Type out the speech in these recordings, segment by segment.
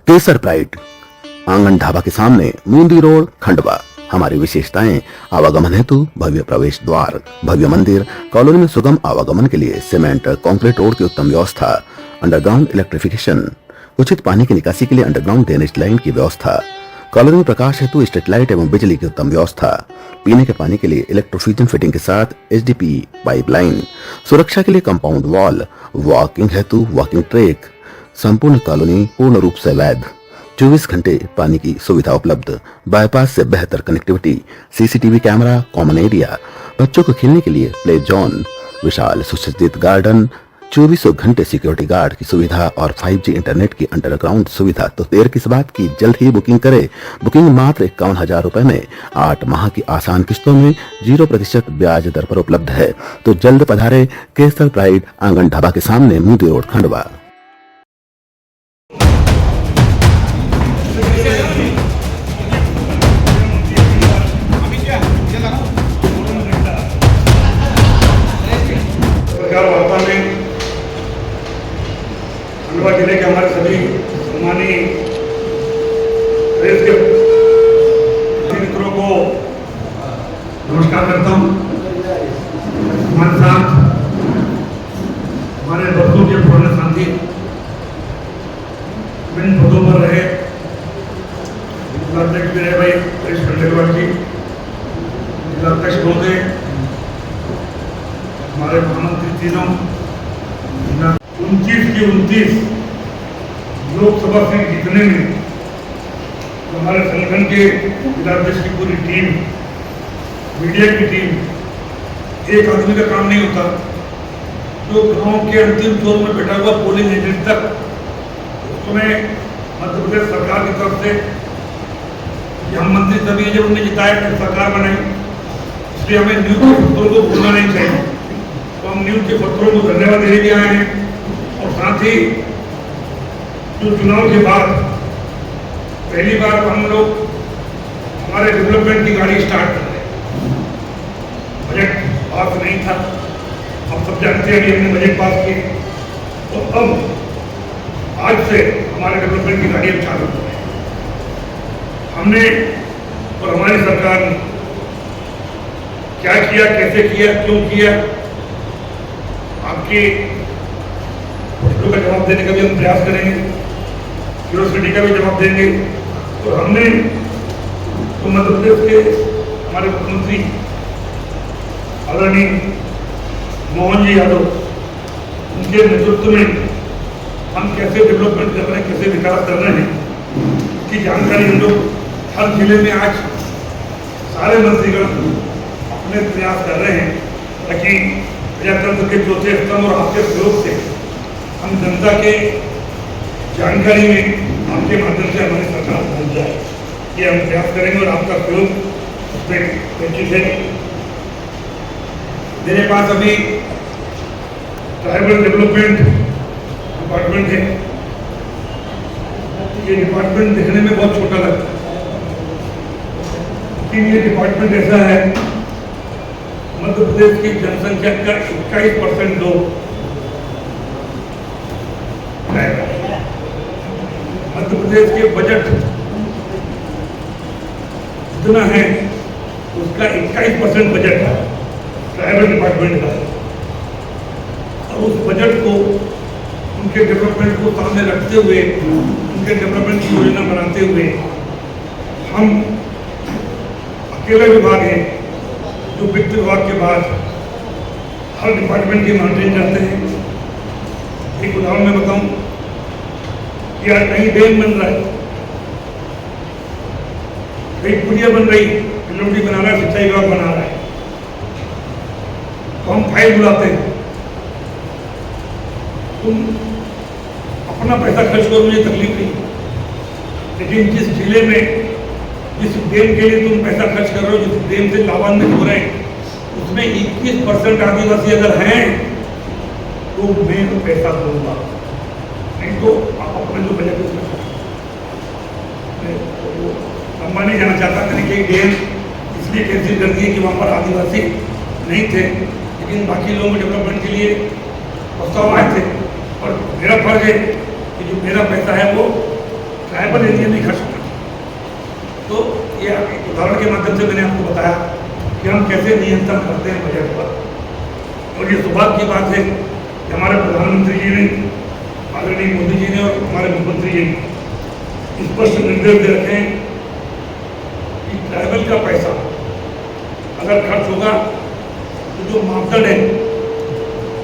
केसर pride आंगन ढाबा के सामने मूंदी रोड खंडवा। हमारी विशेषताएं आवागमन हेतु भव्य प्रवेश द्वार, भव्य मंदिर, कॉलोनी में सुगम आवागमन के लिए सीमेंट कंक्रीट रोड की उत्तम व्यवस्था, अंडरग्राउंड इलेक्ट्रिफिकेशन, उचित पानी की निकासी के लिए अंडरग्राउंड ड्रेनेज लाइन की व्यवस्था, कॉलोनी में प्रकाश हेतु स्ट्रीट लाइट एवं बिजली की उत्तम व्यवस्था, पीने के पानी के लिए इलेक्ट्रोफ्यूजन फिटिंग के साथ एचडीपी पाइपलाइन, सुरक्षा के लिए कंपाउंड वॉल, वॉकिंग हेतु वॉकिंग ट्रैक, संपूर्ण कॉलोनी पूर्ण रूप से वैध, 24 घंटे पानी की सुविधा उपलब्ध, बाईपास से बेहतर connectivity, CCTV camera, common area, बच्चों को खेलने के लिए प्ले जोन, विशाल सुसज्जित गार्डन, 24 घंटे सिक्योरिटी गार्ड की सुविधा और 5G इंटरनेट की अंडरग्राउंड सुविधा। तो देर किस बात की, जल्द ही बुकिंग करें। बुकिंग मात्र 51,000 रुपए में 8 माह की आसान किस्तों में 0% ब्याज दर पर उपलब्ध है। तो जल्द पधारे केसर प्राइड आंगन ढाबा के सामने मूंदी रोड खंडवा। खंडवा जिले के हमारे सभी सम्मानीय प्रेस के मित्रों को नमस्कार करता हूँ। हमारे साथ हमारे बच्चों के पुराने साथी विभिन्न पदों पर रहे जिलाध्यक्ष भी रहे भाई प्रेस खंडेलवाल जी, जिलाध्यक्ष महोदय, हमारे महामंत्री तीनों, 29 लोकसभा सीट जीतने में तो हमारे संगठन के जिलाध्यक्ष की पूरी टीम, मीडिया की टीम, एक आदमी का काम नहीं होता। जो गांव के अंतिम छोर में बैठा हुआ पोलिंग एजेंट तक, उसमें मध्य प्रदेश सरकार की तरफ से हम मंत्री तभी जब उन्होंने जिताया कि सरकार बनाई, इसलिए हमें न्यूज के पत्रों को भूलना नहीं चाहिए। तो हम न्यूज के पत्रों को धन्यवाद देने भी आए हैं। और साथ ही जो चुनाव के बाद पहली बार हम लोग हमारे डेवलपमेंट की गाड़ी स्टार्ट कर रहे हैं। बजट पास नहीं था, अब सब जानते हैं कि हमने बजट पास किए, तो अब आज से हमारे डेवलपमेंट की गाड़ी अब चालू हो रही है। हमने और हमारी सरकार ने क्या किया, कैसे किया, क्यों किया, आपके प्रश्नों का जवाब देने का भी हम प्रयास करेंगे, क्यूरियोसिटी का भी जवाब देंगे। तो हमने तो मध्य प्रदेश के हमारे मुख्यमंत्री आदरणीय मोहन जी यादव, उनके नेतृत्व में हम कैसे डेवलपमेंट कर रहे हैं, कैसे विकास कर रहे हैं, इसकी जानकारी हम लोग हर जिले में आज सारे मंत्रीगण अपने प्रयास कर रहे हैं, ताकि प्रजातंत्र के चौथे स्तंभ और आपके सहयोग से हम जनता के जानकारी में आपके माध्यम से हमारी सरकार पहुंच जाए, ये हम प्रयास करेंगे और आपका सहयोग उसमें निश्चित है। मेरे पास अभी ट्राइबल डेवलपमेंट डिपार्टमेंट है। ये डिपार्टमेंट देखने में बहुत छोटा लगता है, लेकिन ये डिपार्टमेंट ऐसा है, मध्य प्रदेश की जनसंख्या का 21% लोग मध्य प्रदेश के बजट जितना है उसका 21% बजट है ट्राइबल डिपार्टमेंट का। और उस बजट को, उनके डेवलपमेंट को सामने रखते हुए, उनके डेवलपमेंट की योजना बनाते हुए हम अकेला विभाग है जो वित्त विभाग के बाद हर डिपार्टमेंट की मॉनिटरिंग करते हैं। एक उदाहरण मैं बताऊं कि यार कहीं डैम बन रहा है, कहीं पुलिया बन रही, बिल्लोटी बना रहा है, सिंचाई विभाग बना रहा है, तो हम फाइल बुलाते हैं, तुम अपना पैसा खर्च करो, मुझे तकलीफ नहीं, लेकिन जिस जिले में जिस डैम के लिए तुम पैसा खर्च कर रहे हो, जिस डैम से लाभान्वित हो रहे हैं, उसमें 21% आदिवासी अगर हैं तो मैं पैसा दूंगा, नहीं तो आप अपने जो बजट उसमें लंबा नहीं जाना चाहता। मैंने कई डैम इसलिए कैंसिल कर दिए कि वहाँ पर आदिवासी नहीं थे, लेकिन बाकी लोगों के डेवलपमेंट के लिए प्रस्ताव आए थे। और मेरा फर्ज है कि जो मेरा पैसा है वो उदाहरण के माध्यम से मैंने आपको बताया कि हम कैसे नियंत्रण करते हैं बजट पर। और ये सौभाग्य की बात है कि हमारे प्रधानमंत्री जी ने, आदरणीय मोदी जी ने और हमारे मुख्यमंत्री जी ने स्पष्ट निर्देश दे रखे हैं कि ट्राइबल का पैसा अगर खर्च होगा तो जो मापदंड है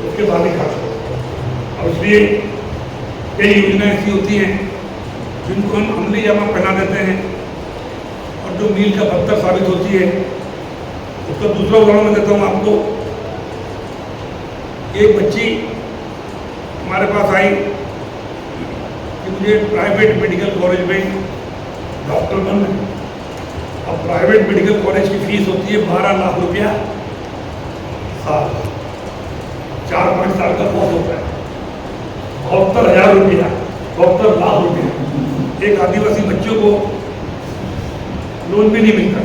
उसके बाद ही खर्च होगा। और इसलिए कई योजनाएं ऐसी होती हैं जिनको हम अमली जामा पहना देते हैं और जो मील का पत्थर साबित होती है। उसका दूसरा उदाहरण मैं देता हूँ आपको। एक बच्ची हमारे पास आई कि मुझे प्राइवेट मेडिकल कॉलेज में डॉक्टर बनना है। अब प्राइवेट मेडिकल कॉलेज की फीस होती है 12 लाख रुपया साल, 4-5 साल का कोर्स होता है। 72,000 रुपया, 72 लाख रुपया एक आदिवासी बच्चों को लोन भी नहीं मिलता।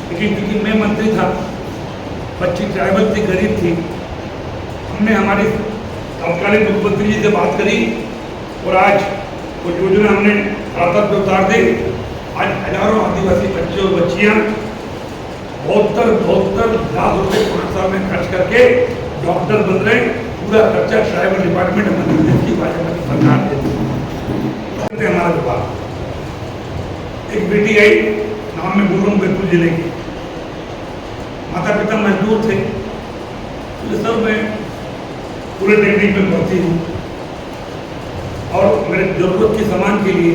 लेकिन क्योंकि मैं मंत्री था, बच्ची ट्राइबल थी, गरीब थी, हमने हमारी तत्कालीन मुख्यमंत्री जी से बात करी और आज वो योजना हमने रास्ते पे उतार दी। आज हजारों आदिवासी बच्चे और बच्चियाँ 72 लाख रुपए 5 साल में खर्च करके डॉक्टर बन रहे। पूरा खर्चा ट्राइबल डिपार्टमेंट मध्य प्रदेश की भाजपा की सरकार देती है। हमारा विभाग एक बेटी आई, नाम में बोल रहा हूँ, बैतूल जिले की, माता पिता मजदूर थे। तो सर मैं पूरे टेक्निक में भर्ती हूँ और मेरे जरूरत के सामान के लिए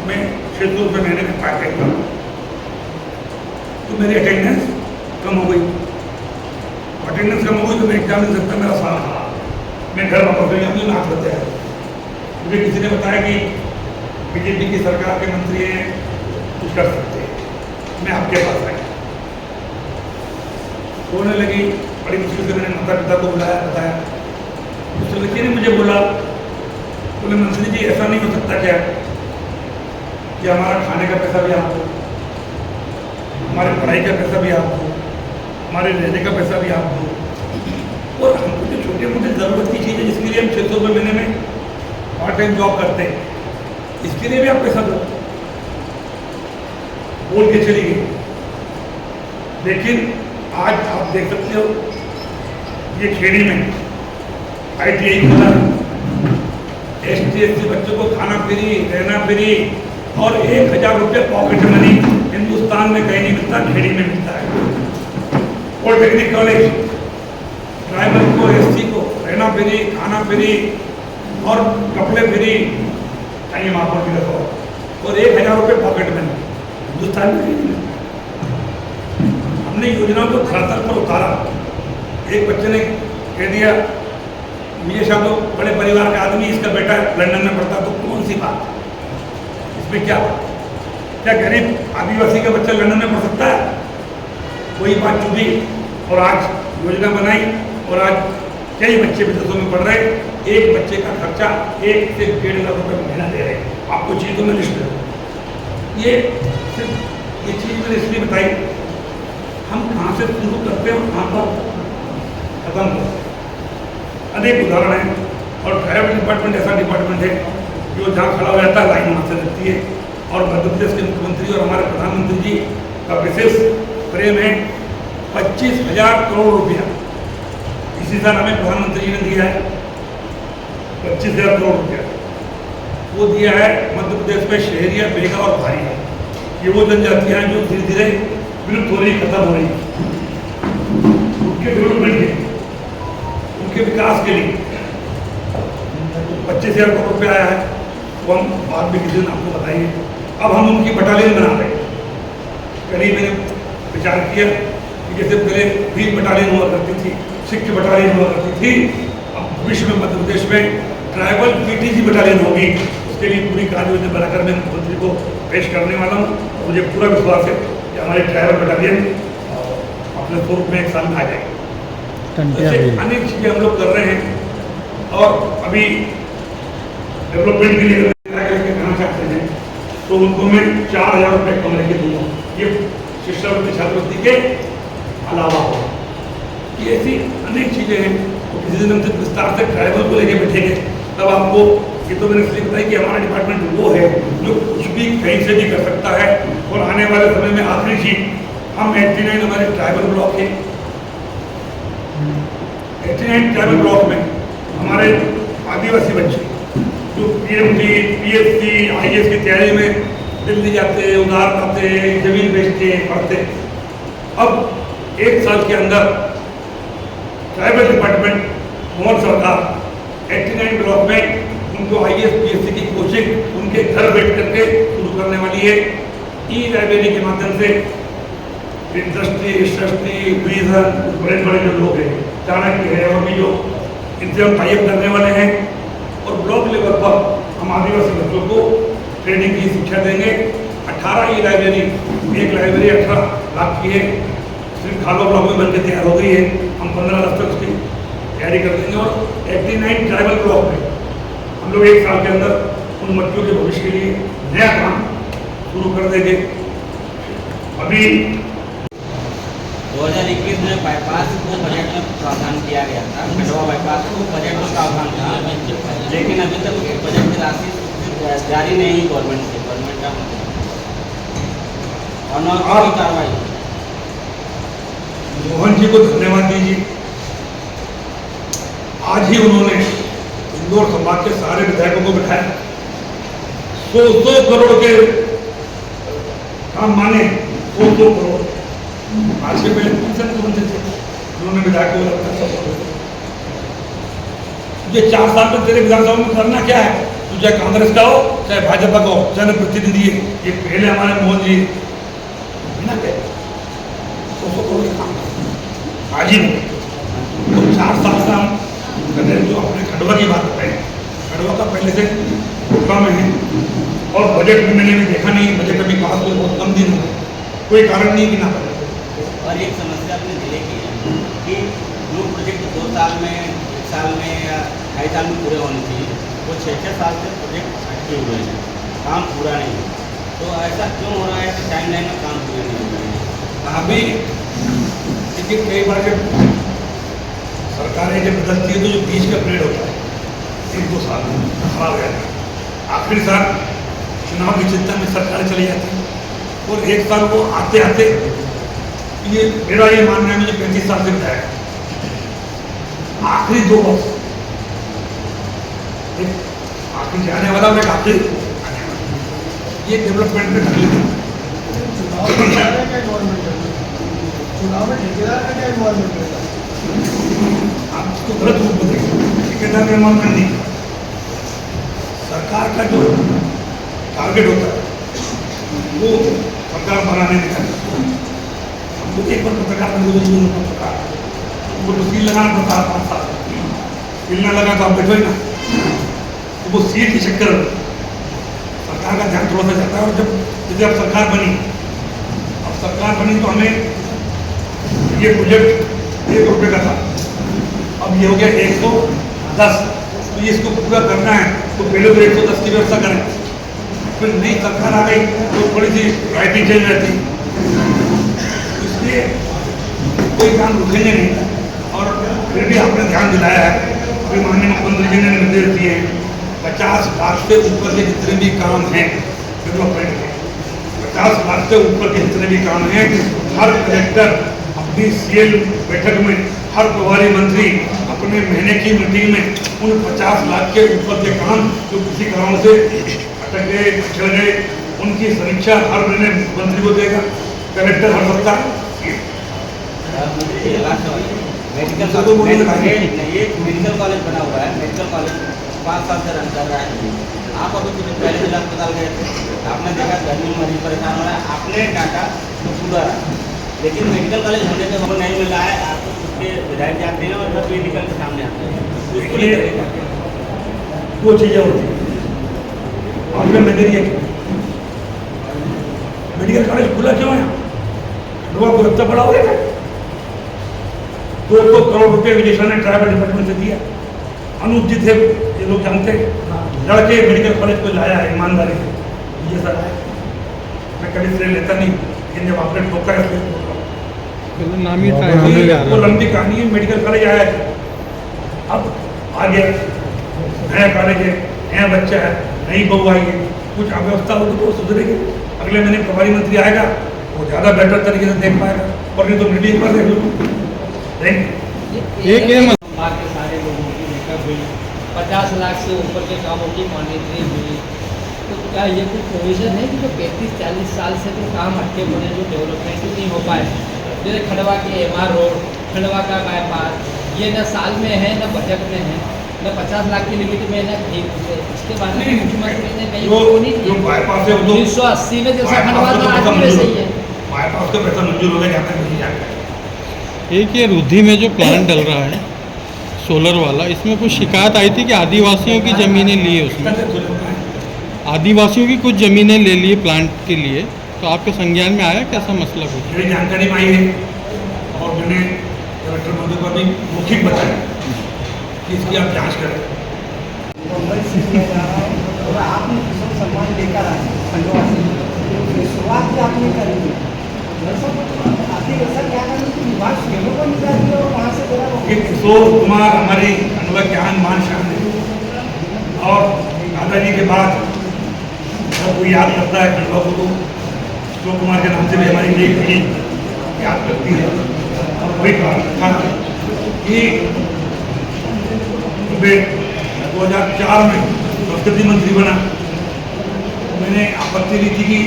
मैं 600 रुपये महीने में पैकेट कर, तो मेरी अटेंडेंस कम हो गई। अटेंडेंस कम हो गई तो मैं एग्जाम नहीं सकता, मेरा साल रहा। मैं घर वापस गई, अपनी नाक बताया। मुझे किसी ने बताया कि बीजेपी की सरकार के मंत्री हैं, कुछ कर सकते हैं, मैं आपके पास आई। रोने लगी, बड़ी मुश्किल से मैंने माता पिता को बुलाया, बताया। उस लड़की ने मुझे बोला, बोले मंत्री जी ऐसा नहीं हो सकता क्या कि हमारा खाने का पैसा भी आप दो, हमारे पढ़ाई का पैसा भी आप दो, हमारे रहने का पैसा भी आप दो, और हमको जो छोटे मोटे ज़रूरत की चीज़ें जिसके लिए हम 600 रुपये महीने में पार्ट टाइम जॉब करते हैं, इसके लिए भी आप पैसा दो। बोल के चली गई। लेकिन आज आप देख सकते हो ये खेड़ी में ITI खुला, ST/SC बच्चों को खाना फ्री, रहना फ्री और 1,000 रुपये पॉकेट मनी हिंदुस्तान में कहीं नहीं मिलता, खेड़ी में मिलता है। पॉलिटेक्निक कॉलेज ट्राइबल को, SC को रहना फ्री, खाना फ्री और कपड़े फ्री, कहीं वहाँ पर और 1,000 रुपये पॉकेट मनी हिंदुस्तान में कहीं नहीं मिलता। हमने योजना को धरातल पर उतारा। एक बच्चे ने कह दिया, मुझे शायद तो बड़े परिवार का आदमी, इसका बेटा लंदन में पढ़ता, तो कौन सी बात, इसमें क्या गरीब आदिवासी का बच्चा लंदन में पढ़ सकता है? वही बात चुभी और आज योजना बनाई और आज कई बच्चे विदेशों में पढ़ रहे। एक बच्चे का खर्चा 1 से 1.5 लाख रुपये महीना दे रहे हैं। आपको चीज़ों में लिस्ट दे। ये चीज़ मैंने इसलिए बताई, हम कहाँ से शुरू करते हैं और कहाँ पर खत्म करते हैं। अनेक उदाहरण हैं। और ट्राइबल डिपार्टमेंट ऐसा डिपार्टमेंट है जो जहाँ खड़ा हो जाता है लाइन वहाँ से लगती है। और मध्य प्रदेश के मुख्यमंत्री और हमारे प्रधानमंत्री जी का विशेष प्रेम है। 25,000 करोड़ रुपया इसी साल हमें प्रधानमंत्री जी ने दिया है। 25,000 करोड़ रुपया वो दिया है मध्य प्रदेश में शहरिया, बेगा और भारिया। ये वो जनजातियाँ हैं जो धीरे धीरे विलुप्त हो रही, खत्म हो रही। उनके डेवलपमेंट के, उनके विकास के लिए 25,000 करोड़ रुपया आया है। वो हम बाद में किसी दिन आपको बताइए। अब हम उनकी बटालियन बना रहे हैं। करीब मैंने विचार किया कि जैसे पहले वीर बटालियन हुआ करती थी, सिख बटालियन हुआ करती थी, अब भविष्य में मध्य प्रदेश में ट्राइबल PTG बटालियन होगी। उसके लिए पूरी कार्य योजना बनाकर मैं मुख्यमंत्री को पेश करने वाला हूँ। मुझे पूरा विश्वास है कि हमारी ट्राइबल बटालियन अपने स्वरूप में एक साल में आ जाएगी। अनेक चीज़ें हम लोग कर रहे हैं। और अभी डेवलपमेंट के लिए कहना चाहते हैं तो उनको मैं 4,000 रुपये कमरे के दूंगा। ये शिक्षावृत्ति छात्रवृत्ति के अलावा हो। ये ऐसी अनेक चीज़ें हैं। तो किसी दिन हमसे विस्तार से ट्राइबल को लेके बैठेंगे तब आपको, ये तो मैंने इसलिए बताया कि हमारा डिपार्टमेंट वो है जो कुछ भी कहीं से भी कर सकता है। और आने वाले समय में आखिरी चीज हम 89 हमारे ट्राइबल ब्लॉक है, 89 ट्राइबल ब्लॉक में हमारे आदिवासी बच्चे जो पीएमटी, पीएससी, आईएएस की तैयारी में दिल्ली जाते, उधार पाते, जमीन बेचते, पढ़ते। अब 1 साल के अंदर ट्राइबल डिपार्टमेंट, मोहन सरकार 89 ब्लॉक में उनको आईएएस, पीएससी की कोचिंग उनके घर बैठ करके शुरू करने वाली है। ई लाइब्रेरी के माध्यम से इंडस्ट्री, सृष्टि, विजन, बड़े बड़े जो लोग हैं, चाणक्य है और भी जो इनसे हम टाइप करने वाले हैं और ब्लॉक लेवल पर हम आदिवासी बच्चों को ट्रेनिंग की शिक्षा देंगे। 18 ई लाइब्रेरी, एक लाइब्रेरी 18 लाख की है, सिर्फ खालो ब्लॉक में बनकर तैयार हो गई है। हम 15 लाख तक उसकी तैयारी कर देंगे और 89 ट्राइबल ब्लॉक में हम लोग 1 साल के अंदर उन बच्चों के भविष्य के लिए नया काम शुरू कर देंगे। अभी 2021 में बाईपास को बजट में प्रावधान किया गया था, खंडवा बाईपास को बजट में प्रावधान था, लेकिन अभी तक उस बजट की राशि जारी नहीं हुई गवर्नमेंट से, गवर्नमेंट का और न कोई कार्रवाई। मोहन जी को धन्यवाद दीजिए, आज ही उन्होंने इंदौर संभाग के सारे विधायकों को बिठाया, 100 करोड़ के काम माने, 100 करोड़। आज के पहले कौन से मुख्यमंत्री थे उन्होंने विधायकों को रखा? ये 4 साल में तेरे विधानसभा में करना क्या है? तू चाहे कांग्रेस का हो, चाहे भाजपा का हो, जनप्रतिनिधि है, ये पहले हमारे मोहन जी बिना कहे 100 करोड़ के काम आज ही तो 4 साल का जो अपने खंडवा की बात बताई, खंडवा का पहले से प्रोग्राम में है और बजट में मैंने भी देखा नहीं, बजट अभी पास हुए बहुत कम दिन हुए, कोई कारण नहीं कि ना बने। और एक समस्या अपने जिले की है कि जो प्रोजेक्ट 2 साल में, 1 साल में या 2.5 साल में पूरे होने चाहिए, वो 6-6 साल से प्रोजेक्ट अटके हुए हैं, काम पूरा नहीं है। तो ऐसा क्यों हो रहा है कि टाइमलाइन में काम पूरे नहीं हो रहे हैं? अभी देखिए कई बार जब सरकारें जब बदलती है तो जो बीच का पीरियड होता है 1-2 साल खराब हो जाता है, आखिरी साल चुनाव की चिंता में सरकारें चली जाती हैं और 1 साल को आते आते ये मेरा ये मानना है, मुझे 35 साल से बताया, आखिरी 2 वर्ष, एक आखिरी जाने वाला और एक आखिरी आने वाला, ये डेवलपमेंट में तकलीफ है। चुनाव में ठेकेदार का क्या इन्वॉल्वमेंट रहेगा? आप इसको गलत रूप में देखें, ठेकेदार का इन्वॉल्वमेंट नहीं, सरकार का जो टारगेट होता है वो सरकार बनाने में करता है। हमको एक बार पत्रकार पत्रकार वो तो सील लगाना पड़ता है 5 साल, सील ना लगा तो आप बैठो ही ना, तो वो सीट के चक्कर सरकार का ध्यान थोड़ा सा जाता है। और जब जैसे अब सरकार बनी तो हमें ये प्रोजेक्ट 1 रुपये का था, अब ये हो गया 110, तो ये इसको पूरा करना है तो पहले तो 110 की व्यवस्था करें, फिर नई सरकार आ गई तो थोड़ी सी राइटिंग चेंज रहती, इसलिए कोई काम रुकेंगे नहीं। और फिर भी आपने ध्यान दिलाया है, अभी माननीय मुख्यमंत्री जी ने निर्देश दिए 50 लाख से ऊपर के जितने भी काम हैं डेवलपमेंट के, 50 लाख से ऊपर के जितने भी काम हैं, हर कलेक्टर अपनी सीएल बैठक में, हर प्रभारी मंत्री अपने महीने की मीटिंग में उन 50 लाख के ऊपर के काम जो किसी कारण से अटक गए, पिछड़ गए, उनकी समीक्षा हर महीने मुख्यमंत्री को देगा, कलेक्टर हर सप्ताह। मेडिकल कॉलेज बना हुआ है, मेडिकल कॉलेज 5 साल से रन कर रहा है। आप अभी कुछ पहले जिला अस्पताल गए थे, आपने देखा गर्मी में मरीज परेशान हो रहा है, आपने डाटा तो पूरा रहा, लेकिन मेडिकल कॉलेज होने के बाद नहीं मिल रहा है। आपको उसके विधायक जाते हैं और जब मेडिकल के सामने आते हैं उसको लेकर 2 चीज़ें होती हैं। आपने मलेरिया मेडिकल कॉलेज खुला क्यों है? खंडवा को इतना बड़ा हो गया, 200 करोड़ रुपए विदेशा ने ट्राइबल डिपार्टमेंट से दिया, अनुचित है ये लोग जानते हैं, लड़के मेडिकल कॉलेज को लाया है ईमानदारी से, ये सर है, मैं कभी श्रेय लेता नहीं, लेकिन जब आपने ठोका है वो लंबी कहानी है। मेडिकल कॉलेज आया है, अब आ गया, नया कॉलेज है, नया बच्चा है, नई बहू आई है, कुछ अव्यवस्था होगी तो वो सुधरेगी। अगले महीने प्रभारी मंत्री आएगा, वो ज़्यादा बेटर तरीके से देख पाएगा, और नहीं तो मीटिंग पर देख लो। एक ये बात के सारे लोगों की मेकअप हुई, 50 लाख से ऊपर के कामों की मॉनिटरिंग हुई। तो क्या ये कुछ प्रोविज़न है कि जो 35-40 साल से जो काम अटके पड़े, जो डेवलपमेंट नहीं हो पाए, जैसे खंडवा के MR रोड, खंडवा का बाईपास, ये न साल में है न बजट में है, न 50 लाख की लिमिट में न कहीं से। इसके बारे में मुख्यमंत्री ने कहीं जो बाईपास है वो 1980 में जैसा खंडवा था आज भी वैसे ही है। बाईपास का पैसा मंजूर हो गया, जाता है नहीं जाता है। एक ये रुद्धि में जो प्लांट डल रहा है सोलर वाला, इसमें कुछ शिकायत आई थी कि आदिवासियों की ज़मीनें ली है उसमें, आदिवासियों की कुछ ज़मीनें ले ली प्लांट के लिए, तो आपके संज्ञान में आया कैसा मसला कुछ? मेरी जानकारी में आई है, और मैंने कलेक्टर महोदय को भी मौखिक बताया कि इसकी आप जांच करें। मुंबई से लिया जा रहा है और आपने किसान सम्मान लेकर आए खंडवा से, शुरुआत भी आपने करी थी। आपने ऐसा क्या करें कि विभाग शेरों को निकाल दिया और वहाँ से जरा कि किशोर कुमार हमारी खंडवा के आन मान शान है, और दादाजी के बाद जब कोई याद करता है खंडवा को, तो किशोर कुमार के नाम से भी हमारी नई पीढ़ी याद करती है। और वही कहा था कि 2004 में संस्कृति मंत्री बना, मैंने आपत्ति दी थी कि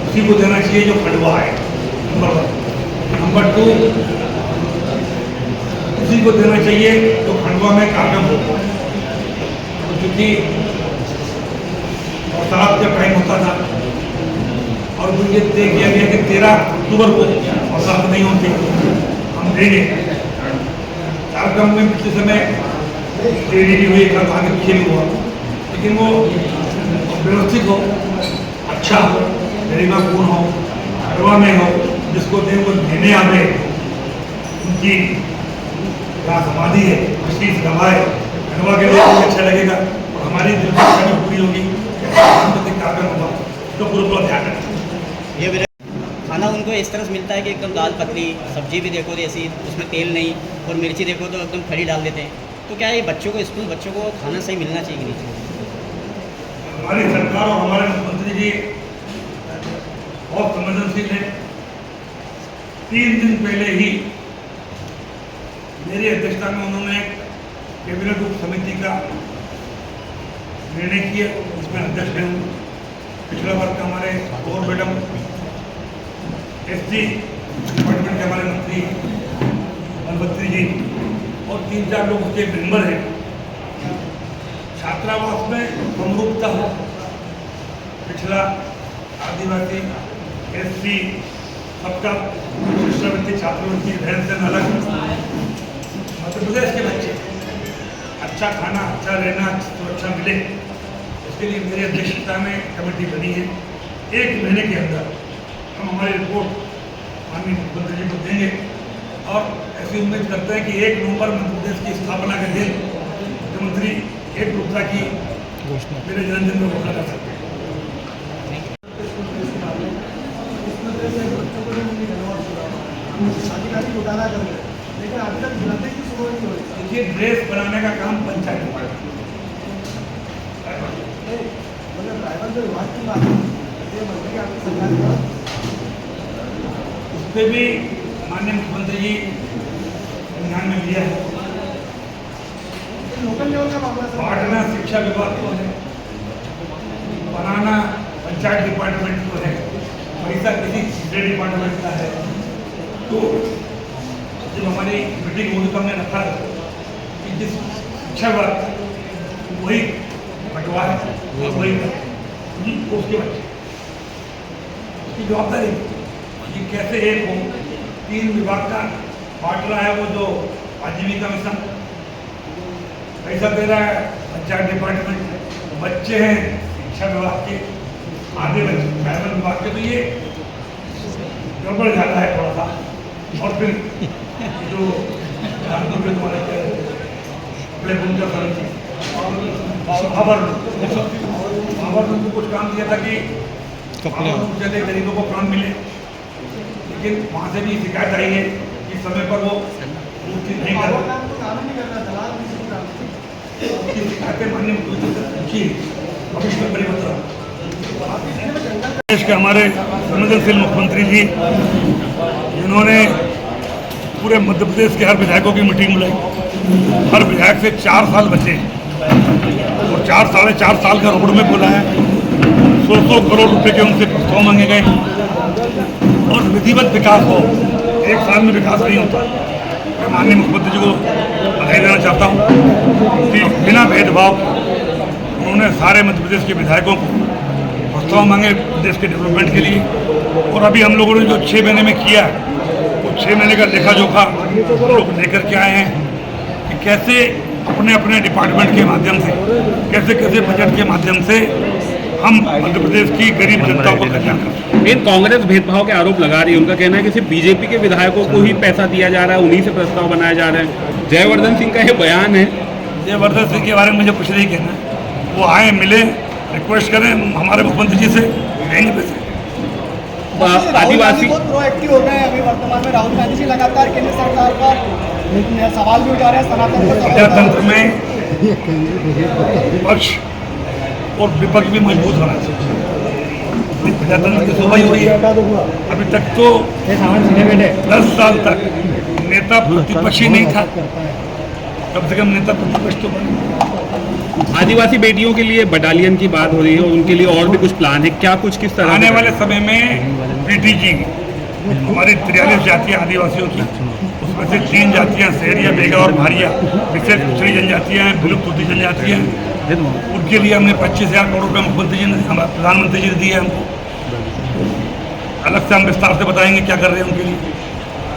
उसी को देना चाहिए जो खंडवा है, नंबर 1। नंबर 2, उसी को देना चाहिए जो खंडवा में कार्यक्रम हो। क्योंकि बरसात का टाइम होता था, और मुझे तय किया गया कि 13 अक्टूबर को बरसात नहीं होती, हम देंगे कार्यक्रम में। पिछले समय भी हुई, एक आगे पीछे भी हुआ, लेकिन वो व्यवस्थित हो, अच्छा हो, गरिमापूर्ण हो, खंडवा में हो, जिसको दे वो देने आवे, उनकी जहाँ समाधि है शीश गवाए, खंडवा के लिए अच्छा लगेगा, और हमारी दिलचस्पी भी पूरी होगी। सांस्कृतिक कार्यक्रम होगा तो पूरा ध्यान रखें। ये खाना उनको इस तरह से मिलता है कि एकदम दाल पतली, सब्जी भी देखो जैसी, उसमें तेल नहीं, और मिर्ची देखो तो एकदम खड़ी डाल देते हैं। तो क्या ये बच्चों को, स्कूल बच्चों को खाना सही मिलना चाहिए कि नहीं चाहिए? हमारी सरकार और हमारे मुख्यमंत्री जी बहुत संवेदनशील है। 3 दिन पहले ही मेरी अध्यक्षता में उन्होंने कैबिनेट उप समिति का निर्णय किया, जिसमें अध्यक्ष हैं। पिछला वर्ग का हमारे और मैडम SG डिपार्टमेंट के हमारे मंत्री मनबत्री जी, और 3-4 लोग उसके मेंबर हैं। छात्रावास में समरूपता हो, पिछड़ा, आदिवासी, SC, सबका शिष्यवृत्ति, छात्रवृत्ति, रहन सहन अलग। मध्य प्रदेश के बच्चे अच्छा खाना, अच्छा रहना, सुरक्षा मिले, इसके लिए मेरी अध्यक्षता में कमेटी बनी है। 1 महीने के अंदर हम हमारी रिपोर्ट माननीय मुख्यमंत्री जी को देंगे, और ऐसी उम्मीद करते हैं कि 1 नवंबर मध्य प्रदेश की स्थापना के दिन मुख्यमंत्री एकरूपता की घोषणा मेरे जन्मदिन में घोषणा कर सकते हैं। अधिकारी घोटाला कर रहे हैं, लेकिन अभी तक दिलाने की शुरुआत नहीं हो रही। देखिए, ड्रेस बनाने का काम पंचायत में पड़ा, मतलब ड्राइवर जो विभाग की बात है, ये मंत्री के आपकी सरकार का उस पर भी माननीय मुख्यमंत्री जी ध्यान में लिया है। लोकल लेवल का मामला सर। बांटना शिक्षा विभाग को है, बनाना पंचायत डिपार्टमेंट को है, पैसा किसी तीसरे डिपार्टमेंट का है। तो जब हमारी मीटिंग हुई तो हमने रखा कि जिस शिक्षा विभाग वही बंटवा है, वही उसके बच्चे, उसकी जवाबदारी कि कैसे एक हो। 3 विभाग का बांट रहा है, वो जो आजीविका मिशन पैसा दे रहा है पंचायत डिपार्टमेंट, बच्चे हैं शिक्षा विभाग के, आधे बच्चे ट्राइबल विभाग के। तो ये गड़बड़ जाता है थोड़ा सा। और फिर जो जानपुर के तुम्हारे अपने बुनकर को कुछ काम दिया था कि चले गरीबों को काम मिले, लेकिन वहाँ से भी शिकायत आई है कि समय पर वो पूर्ति नहीं कर रहा। काम नहीं करना, दलाल भी शिकायतें माननीय मुख्यमंत्री से पूछी भविष्य में परिवर्तन। देश के हमारे संवेदनशील मुख्यमंत्री जी, जिन्होंने पूरे मध्य प्रदेश के हर विधायकों की मीटिंग बुलाई, हर विधायक से 4 साल बचे और 4-4.5 साल का रोड में बुलाया, 100 करोड़ रुपए के उनसे प्रस्ताव मांगे गए और विधिवत विकास हो। 1 साल में विकास नहीं होता। मैं माननीय मुख्यमंत्री जी को बधाई देना चाहता हूँ कि बिना भेदभाव उन्होंने सारे मध्य प्रदेश के विधायकों को प्रस्ताव मांगे देश के डेवलपमेंट के लिए। और अभी हम लोगों ने जो 6 महीने में किया है, वो 6 महीने का लेखा जोखा लोग लेकर के आए हैं कि कैसे अपने अपने डिपार्टमेंट के माध्यम से, कैसे कैसे बजट के माध्यम से हम मध्य प्रदेश की गरीब जनता को कल्याण करते हैं। लेकिन कांग्रेस भेदभाव के आरोप लगा रही है। उनका कहना है कि सिर्फ बीजेपी के विधायकों को ही पैसा दिया जा रहा है, उन्हीं से प्रस्ताव बनाए जा रहे हैं। जयवर्धन सिंह का ये बयान है। जयवर्धन सिंह के बारे में मुझे कुछ नहीं कहना है। वो आए, मिले, रिक्वेस्ट करें हमारे मुख्यमंत्री जी से, देंगे पैसे। आदिवासी बहुत प्रोएक्टिव हो गए हैं अभी वर्तमान में। राहुल गांधी जी लगातार केंद्र सरकार पर सवाल भी उठा रहे हैं। सनातन प्रजातंत्र में पक्ष और विपक्ष भी मजबूत होना चाहिए। प्रजातंत्र की शोभा ही हुई है। अभी तक तो 10 साल तक नेता प्रतिपक्षी नहीं था, कम से कम नेता प्रतिपक्ष तो बने। आदिवासी बेटियों के लिए बटालियन की बात हो रही है, उनके लिए और भी कुछ प्लान है क्या? कुछ किस तरह आने वाले समय में पीटीजी हमारी 43 जातियाँ आदिवासियों की, उसमें से 3 जातियाँ सहरिया, बेगा और भारिया, विशेष पिछड़ी जनजातियाँ हैं, विलुप्त होती जनजातियाँ हैं। उनके लिए हमने 25,000 करोड़ रुपये मुख्यमंत्री जी ने, प्रधानमंत्री जी ने दिए हमको। अलग से हम विस्तार से बताएंगे क्या कर रहे हैं उनके लिए।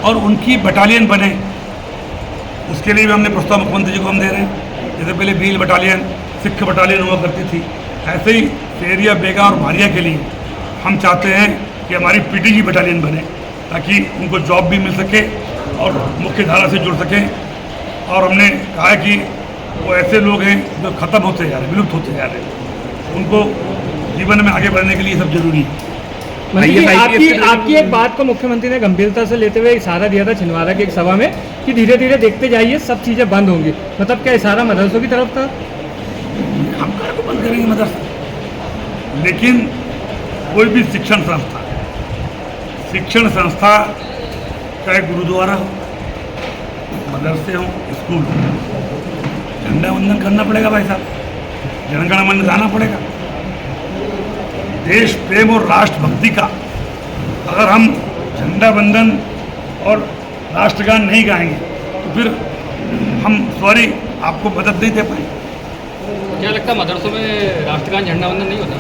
और उनकी बटालियन बने, उसके लिए भी हमने प्रस्ताव मुख्यमंत्री जी को हम दे रहे हैं। जैसे पहले भील बटालियन, सिख बटालियन हुआ करती थी, ऐसे ही सहरिया, बेगा और भारिया के लिए हम चाहते हैं कि हमारी पीटीजी बटालियन बने, ताकि उनको जॉब भी मिल सके और मुख्य धारा से जुड़ सकें। और हमने कहा है कि वो ऐसे लोग हैं जो ख़त्म होते जा रहे हैं, विलुप्त होते जा रहे हैं, उनको जीवन में आगे बढ़ने के लिए सब जरूरी है। आपकी एक बात को मुख्यमंत्री ने गंभीरता से लेते हुए इशारा दिया था छिंदवाड़ा की एक सभा में कि धीरे धीरे देखते जाइए सब चीज़ें बंद होंगी। मतलब क्या इशारा मदरसों की तरफ था? हम घर को बंद करेंगे मदरसा, लेकिन कोई भी शिक्षण संस्था चाहे गुरुद्वारा हो, मदरसे हो, स्कूल हो, झंडा वंदन करना पड़ेगा भाई साहब, जनगण मन गाना पड़ेगा। देश प्रेम और राष्ट्रभक्ति का अगर हम झंडा वंदन और राष्ट्रगान नहीं गाएंगे तो फिर हम आपको मदद नहीं दे पाएंगे। क्या लगता है मदरसों में राष्ट्रगान झंडा वंदन नहीं होता?